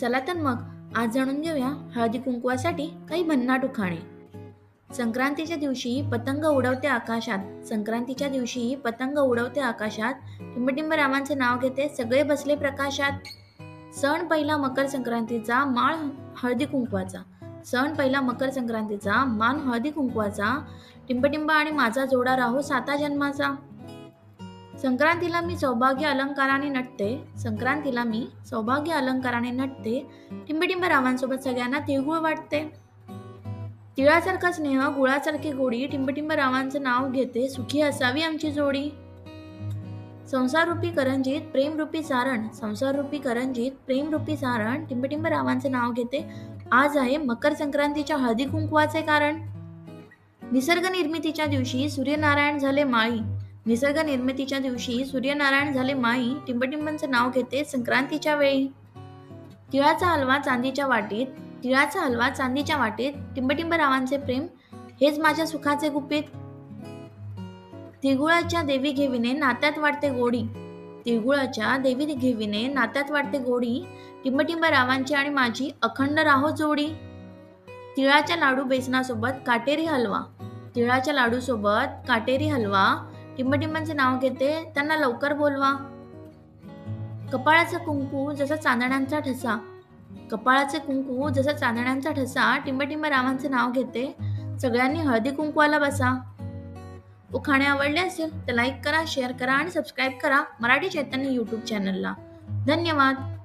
चला तर मग आज जाणून घेऊया हळदी कुंकवासाठी काही भन्नाट उखाणे. संक्रांतीच्या दिवशी पतंग उडवते आकाशात, संक्रांतीच्या दिवशी पतंग उडवते आकाशात, टिंबटिंब रामांचे नाव घेते सगळे बसले प्रकाशात. सण पहिला मकर संक्रांतीचा, मान हळदी कुंकवाचा. सण पहिला मकर संक्रांतीचा, मान हळदी कुंकवाचा, टिंबटिंब आणि माझा जोडा राहो साता जन्माचा. संक्रांतीला मी सौभाग्य अलंकाराने नटते, संक्रांतीला मी सौभाग्य अलंकाराने नटते, टिंबटिंब रावांसोबत सगळ्यांना तिळगुळ वाटते. तिळासारखा स्नेह, गुळासारखी गोडी, टिंबटिंब रावांचं नाव घेते, सुखी असावी आमची जोडी. संसाररूपी करंजीत प्रेमरूपी सारण, संसाररूपी करंजीत प्रेमरूपी सारण, टिंबटिंब रावांचे नाव घेते, आज आहे मकर संक्रांतीच्या हळदी कुंकवाचे कारण. निसर्ग निर्मितीच्या दिवशी सूर्यनारायण झाले माळी, निसर्ग निर्मितीच्या दिवशी सूर्यनारायण झाले माळी, टिंबटिंबांचं नाव घेते संक्रांतीच्या वेळी. तिळाचा हलवा चांदीच्या वाटीत, तिळाचा हलवा चांदीच्या वाटीत, टिंबटिंब रावांचे प्रेम हेच माझ्या सुखाचे गुपित. तिळगुळाच्या देवी घेविने नात्यात वाटते गोडी, तिळगुळाच्या देवी घेविने नात्यात वाटते गोडी, टिंबटिंब रावांची आणि माझी अखंड राहो जोडी. तिळाच्या लाडू बेसनासोबत काटेरी हलवा, तिळाच्या लाडू सोबत काटेरी हलवा, टिंबटिंबांचे नाव घेते त्यांना लवकर बोलवा. कपाळाचं कुंकू जसा चांदण्यांचा ठसा, कपाळाचे कुंकू जसा चांदण्यांचा ठसा, टिंबटिंब रावांचे नाव घेते सगळ्यांनी हळदी कुंकवाला बसा. उखाणे आवडले असेल तर लाईक करा, शेअर करा आणि सबस्क्राईब करा मराठी चैतन्य यूट्यूब चॅनलला. धन्यवाद.